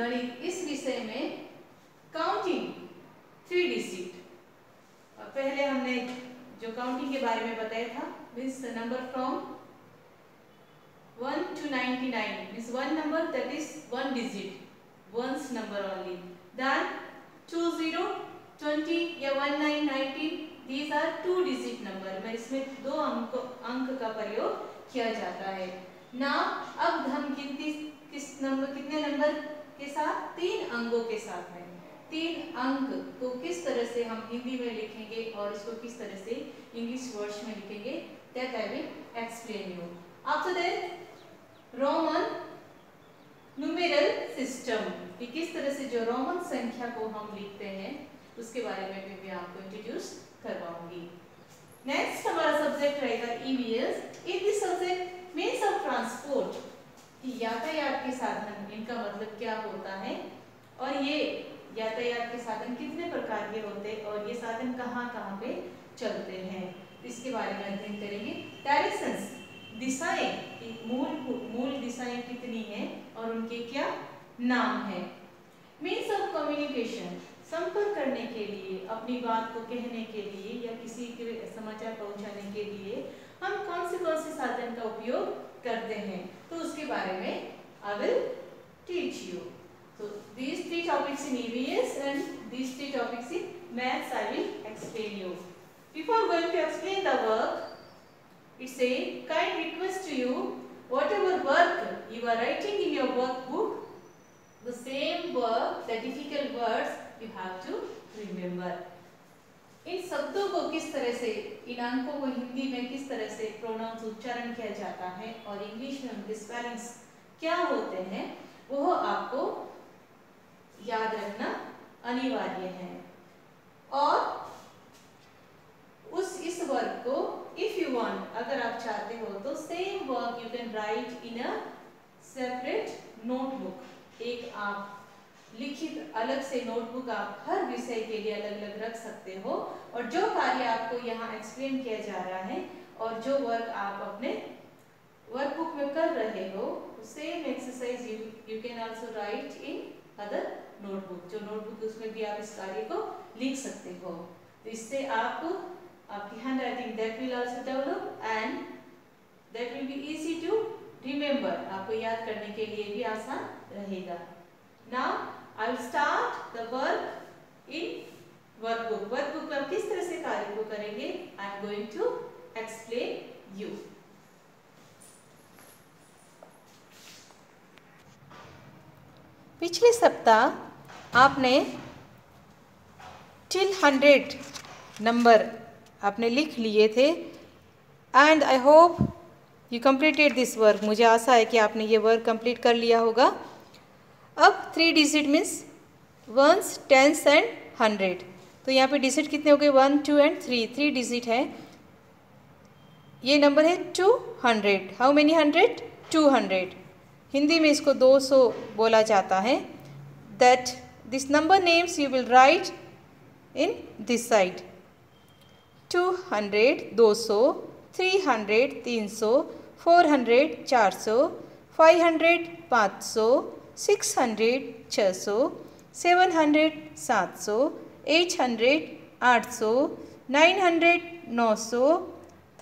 गणित इस विषय में काउंटिंग 3 डिजिट। पहले हमने जो काउंटिंग के बारे में बताया था, means number from 1 to 99, means one number that is 1 digit, ones number only. Then 20, 20 या 19, 19, these are 2 डिजिट नंबर, में इसमें 2 अंक का प्रयोग किया जाता है ना। अब हम कितने नंबर के साथ, 3 अंकों के साथ है। 3 अंक को किस तरह से हम हिंदी में लिखेंगे और इसको किस तरह से इंग्लिश वर्ड्स में लिखेंगे, that I will explain you. After that Roman numeral system, कि किस तरह से जो रोमन संख्या को हम लिखते हैं उसके बारे में भी मैं आपको इंट्रोड्यूस करवाऊंगी। नेक्स्ट हमारा सब्जेक्ट रहेगा EVS. In this subject means of transport, कि यातायात के साधन, इनका मतलब क्या होता है और ये यातायात के साधन कितने प्रकार के होते हैं और ये साधन कहाँ कहाँ पे चलते हैं, इसके बारे में अध्ययन करेंगे। डायरेक्शंस, दिशाएं, मूल दिशाएं कितनी हैं और उनके क्या नाम है। मीन्स ऑफ कम्युनिकेशन, संपर्क करने के लिए, अपनी बात को कहने के लिए या किसी के समाचार पहुंचाने के लिए हम कौन से साधन का उपयोग करते हैं, तो उसके बारे में I will teach you. So these 3 topics in EVS and these 3 topics in maths I will explain you. Before going to explain the work, it's a kind request to you, whatever work you are writing in your workbook, the same work, the difficult words you have to remember. इन शब्दों को किस तरह से, इन अंकों को हिंदी में किस तरह से प्रोनाउंस उच्चारण किया जाता है और इंग्लिश में उनके स्पेलिंग्स क्या होते हैं, वो आपको याद रखना अनिवार्य है। और इस वर्क को इफ यू वांट, अगर आप चाहते हो तो same work you can write in a separate notebook. एक आप लिखित अलग से नोटबुक आप हर विषय के लिए अलग अलग रख सकते हो, और जो कार्य आपको यहाँ एक्सप्लेन किया जा रहा है और जो वर्क आप अपने वर्कबुक में कर रहे हो, same exercise you can also right in other notebook. जो नोटबुक उसमें भी आप इस कार्य को लिख सकते हो, तो इससे आपकी handwriting that will also develop and that will be easy to remember, आपको याद करने के लिए भी आसान रहेगा। Now I will start the work in workbook. Workbook में हम किस तरह से कार्य को करेंगे, I am going to explain you. पिछले सप्ताह आपने till 100 नंबर आपने लिख लिए थे and I hope you completed this work. मुझे आशा है कि आपने ये वर्क कंप्लीट कर लिया होगा। अब 3 digit means ones, tens and 100, तो यहाँ पे डिजिट कितने हो गए, 1, 2 एंड 3, 3 डिजिट है। ये नंबर है 200। How many 100? 200। हिंदी में इसको 200 बोला जाता है। That this number names you will write in this side. 200 200, 300 300, 400 400, 500 500, 600 600, 700 700, 800 800, 900 900,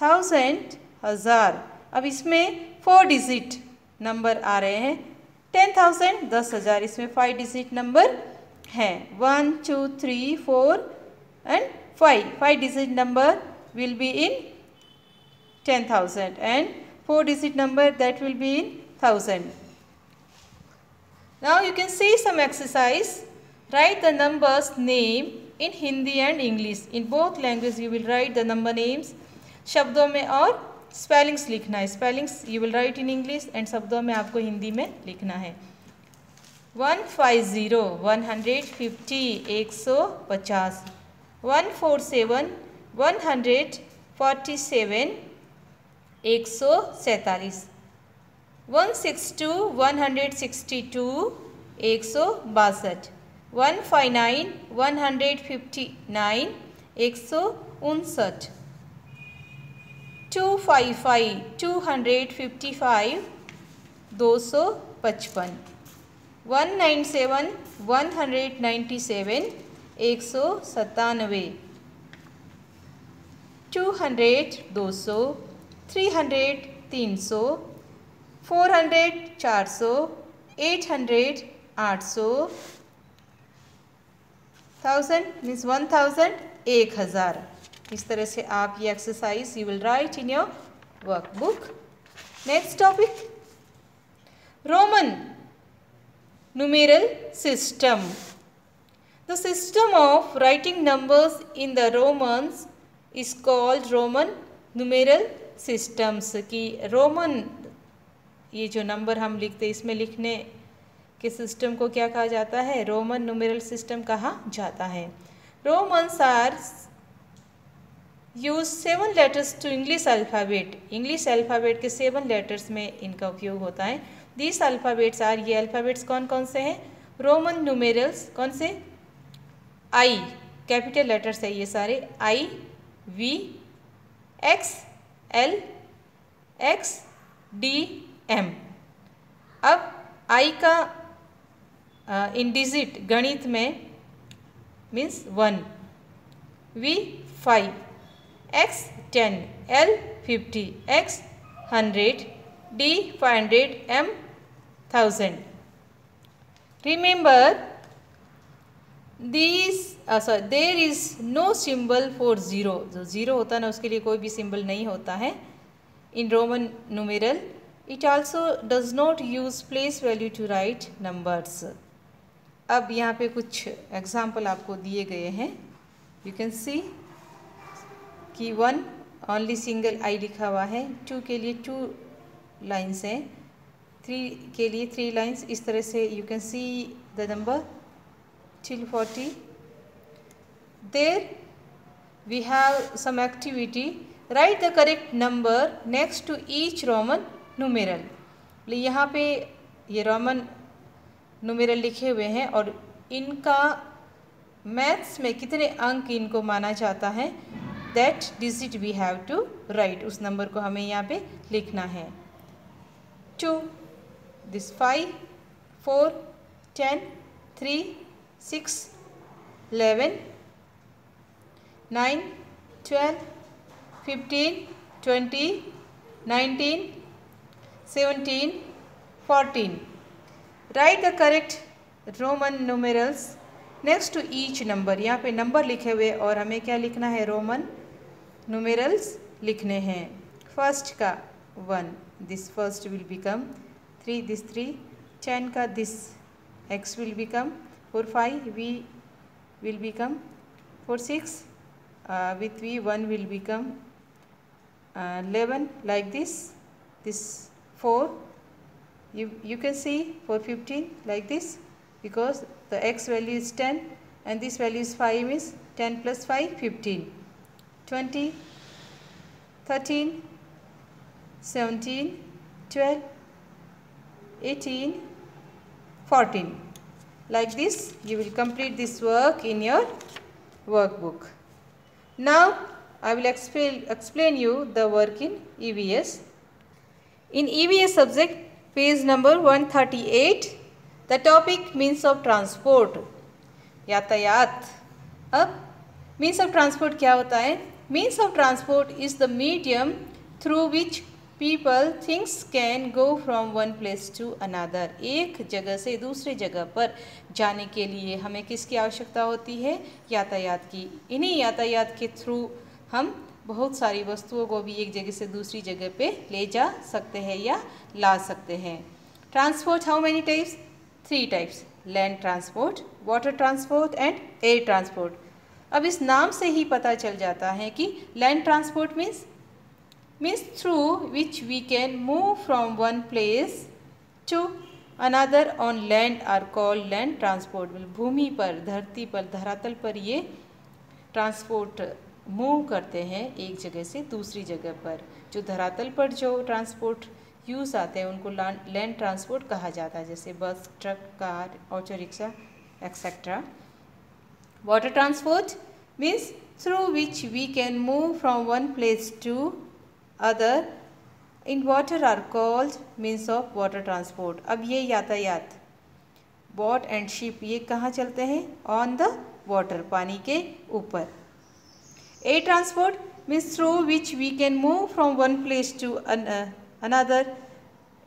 1000 1000। अब इसमें 4 डिजिट नंबर आ रहे हैं। 10,000 10,000, इसमें 5 डिजिट नंबर हैं। 1 2 3 4 and 5 digit number will be in 10,000 and 4 digit number that will be in 1000. Now you can see some exercise. Write the numbers name in Hindi and English. In both languages you will write the number names. शब्दों में और spellings लिखना है। Spellings you will write in English and शब्दों में आपको हिंदी में लिखना है। 150 150 150, 147 147 147, 162 162 162, 159 159 159, 255 255 255, 197 197 197, 200 200, 300 300, 400 400, 800 800, 1000 मीन्स 1000 1000। इस तरह से आप ये exercise you will write in your workbook. Next topic, Roman numeral system. The system of writing numbers in the Romans is called Roman numeral systems. कि रोमन ये जो नंबर हम लिखते हैं इसमें लिखने के सिस्टम को क्या कहा जाता है? रोमन न्यूमेरल सिस्टम कहा जाता है। Romans are use 7 letters to English alphabet. English alphabet के 7 लेटर्स में इनका उपयोग होता है। दिस अल्फ़ाबेट्स आर, ये अल्फ़ाबेट्स कौन कौन से हैं? रोमन न्यूमेरल्स कौन से? आई, कैपिटल लेटर्स है ये सारे, I, V, X, L, X, D, M. अब आई का इन डिजिट गणित में means 1, V 5, X 10, L 50, X 100, D 500, M 1000। Remember these there is no symbol for zero. जो ज़ीरो होता है ना उसके लिए कोई भी सिंबल नहीं होता है in Roman numeral. It also does not use place value to write numbers. अब यहाँ पे कुछ एग्जाम्पल आपको दिए गए हैं। You can see कि 1 ओनली सिंगल आई लिखा हुआ है, 2 के लिए 2 लाइन्स हैं, 3 के लिए 3 लाइन्स। इस तरह से you can see the number till 40. There we have some activity. Write the correct number next to each Roman numeral. यहाँ पे ये रोमन न्यूमेरल लिखे हुए हैं और इनका मैथ्स में कितने अंक इनको माना जाता है, that digit we have to write. उस नंबर को हमें यहाँ पे लिखना है। 2, this 5, 4, 10, 3, 6, 11, 9, 12, 15, 20, 19, 17, 14. Write the correct Roman numerals next to each number. यहाँ पे नंबर लिखे हुए और हमें क्या लिखना है? रोमन न्यूमेरल्स लिखने हैं। फर्स्ट का 1, this first will become 3, this 3, 10 का this x will become 4, 5 v will become 4, 6 with v 1 will become 11 like this 4 you can see for 15 like this because the x value is 10 and this value is 5 is 10 plus 5 15, 20, 13, 17, 12, 18, 14. Like this you will complete this work in your workbook. Now I will explain you the work in EVS. In EVS subject page number 138, the topic means of transport, यातायात। अब means of transport क्या होता है? Means of transport is the medium through which people things can go from one place to another. एक जगह से दूसरे जगह पर जाने के लिए हमें किसकी आवश्यकता होती है? यातायात की। इन्हीं यातायात के थ्रू हम बहुत सारी वस्तुओं को भी एक जगह से दूसरी जगह पे ले जा सकते हैं या ला सकते हैं। Transport how many types? 3 types, land transport, water transport and air transport. अब इस नाम से ही पता चल जाता है कि land transport means through which we can move from one place to another on land are called land transport. भूमि पर, धरती पर, धरातल पर ये ट्रांसपोर्ट मूव करते हैं एक जगह से दूसरी जगह पर। जो धरातल पर जो ट्रांसपोर्ट यूज़ आते हैं उनको लैंड ट्रांसपोर्ट कहा जाता है, जैसे bus, truck, car, auto rickshaw etcetera. Water transport means through which we can move from one place to other in water are called means of water transport. अब ये यातायात बोट एंड शिप ये कहाँ चलते हैं? ऑन द वाटर, पानी के ऊपर। Air transport means through which we can move from one place to another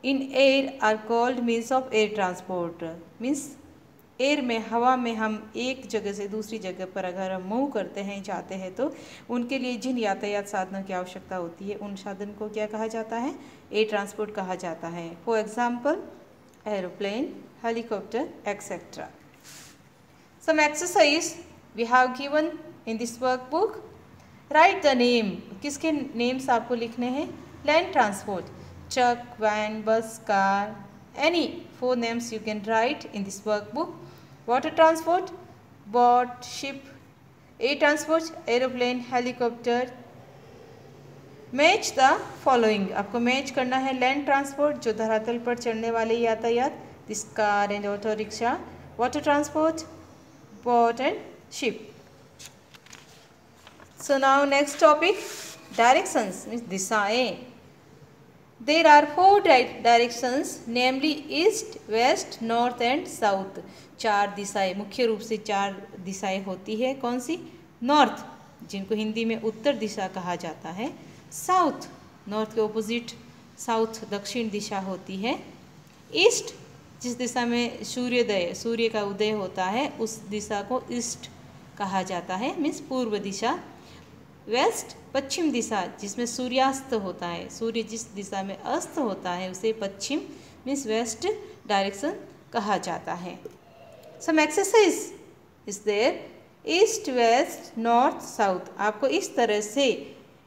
in air are called means of air transport. Means air में, हवा में हम एक जगह से दूसरी जगह पर अगर हम मूव करते हैं, जाते हैं, तो उनके लिए जिन यातायात साधनों की आवश्यकता होती है उन साधन को क्या कहा जाता है? एयर ट्रांसपोर्ट कहा जाता है। For example aeroplane, helicopter etcetera. Some exercise we have given in this workbook. Write the name, किसके नेम्स आपको लिखने हैं? Land transport, truck, van, bus, car, any 4 names you can write in this workbook. Water transport, boat, ship. Air transport, aeroplane, helicopter. Match the following, आपको match करना है। Land transport जो धरातल पर चढ़ने वाले यातायात, this car and auto rickshaw. Water transport, boat and ship. So now next topic, directions means दिशाएं। There are 4 directions, namely east, west, north and south. 4 दिशाएं, मुख्य रूप से 4 दिशाएं होती है। कौन सी? नॉर्थ, जिनको हिंदी में उत्तर दिशा कहा जाता है। साउथ, नॉर्थ के ऑपोजिट साउथ, दक्षिण दिशा होती है। ईस्ट, जिस दिशा में सूर्य का उदय होता है उस दिशा को ईस्ट कहा जाता है, मीन्स पूर्व दिशा। वेस्ट, पश्चिम दिशा, जिसमें सूर्यास्त होता है, सूर्य जिस दिशा में अस्त होता है उसे पश्चिम मीन्स वेस्ट डायरेक्शन कहा जाता है। Some exercise is there, east, west, north, south. आपको इस तरह से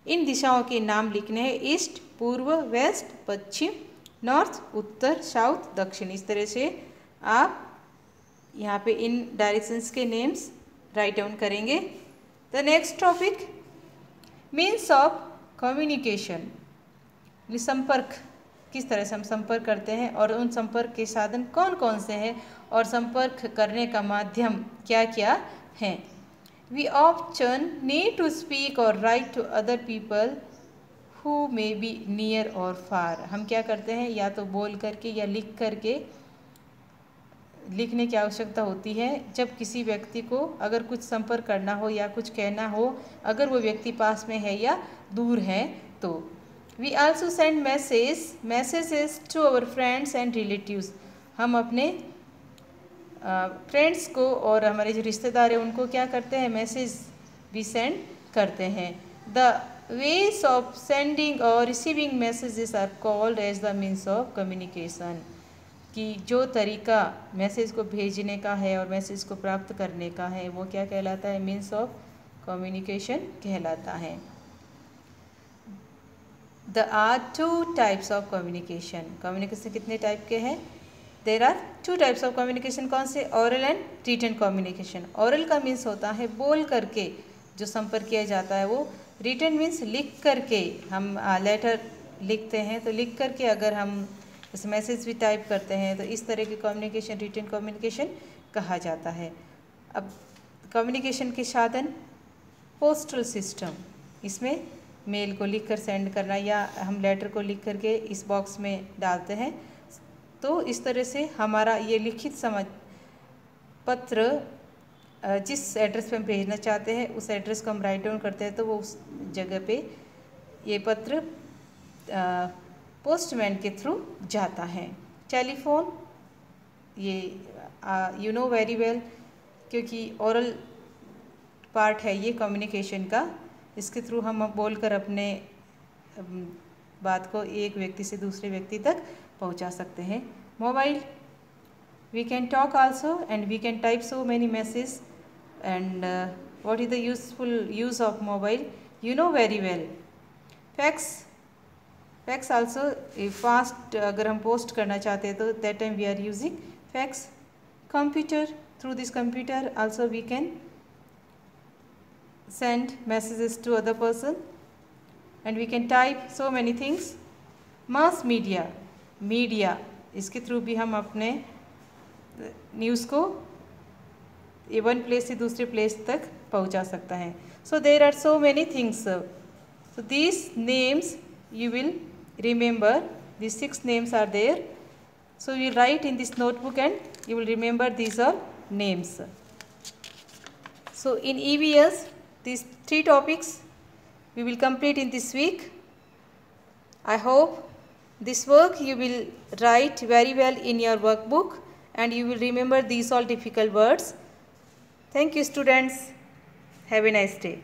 इन दिशाओं के नाम लिखने हैं। ईस्ट पूर्व, वेस्ट पश्चिम, नॉर्थ उत्तर, साउथ दक्षिण। इस तरह से आप यहाँ पे इन डायरेक्शंस के नेम्स राइट डाउन करेंगे। The next topic, means of communication, संपर्क, किस तरह से हम संपर्क करते हैं और उन संपर्क के साधन कौन कौन से हैं और संपर्क करने का माध्यम क्या क्या है। We often need to speak or write to other people who may be near or far. हम क्या करते हैं, या तो बोल करके या लिख करके, लिखने की आवश्यकता होती है जब किसी व्यक्ति को अगर कुछ संपर्क करना हो या कुछ कहना हो, अगर वो व्यक्ति पास में है या दूर है तो। We also send messages to our friends and relatives. हम अपने फ्रेंड्स को और हमारे जो रिश्तेदार हैं उनको क्या करते हैं, मैसेज भी सेंड करते हैं। द वेज ऑफ सेंडिंग और receiving messages are called as the means of communication. कि जो तरीका मैसेज को भेजने का है और मैसेज को प्राप्त करने का है वो क्या कहलाता है, मीन्स ऑफ कम्युनिकेशन कहलाता है। There are 2 types of communication. Communication कितने टाइप के हैं? There are 2 types of communication. कौन से? Oral and written communication. Oral का मीन्स होता है बोल करके जो संपर्क किया जाता है वो। रिटन मीन्स लिख करके, हम लेटर लिखते हैं तो लिख करके अगर हम जैसे मैसेज भी टाइप करते हैं तो इस तरह की कम्युनिकेशन रिटन कम्युनिकेशन कहा जाता है। अब कम्युनिकेशन के साधन, पोस्टल सिस्टम, इसमें मेल को लिखकर सेंड करना या हम लेटर को लिख करके इस बॉक्स में डालते हैं तो इस तरह से हमारा ये लिखित पत्र जिस एड्रेस पे हम भेजना चाहते हैं उस एड्रेस को हम राइट डाउन करते हैं तो वो उस जगह पे ये पत्र पोस्टमैन के थ्रू जाता है। टेलीफोन, ये यू नो वेरी वेल, क्योंकि ओरल पार्ट है ये कम्युनिकेशन का, इसके थ्रू हम बोलकर अपने बात को एक व्यक्ति से दूसरे व्यक्ति तक पहुंचा सकते हैं। Mobile, we can talk also and we can type so many message and what is the useful use of mobile, you know very well. Fax also, fast अगर हम पोस्ट करना चाहते हैं तो that time we are using fax. Computer, through this computer also we can send messages to other person and we can type so many things. Mass media, इसके through भी हम अपने न्यूज़ को वन प्लेस से दूसरे place तक पहुंचा सकता है। So there are so many things. So these names you will remember, these 6 names are there So you will write in this notebook and you will remember these all names. So in EVS, these 3 topics we will complete in this week. I hope this work you will write very well in your workbook and you will remember these all difficult words. Thank you students. Have a nice day.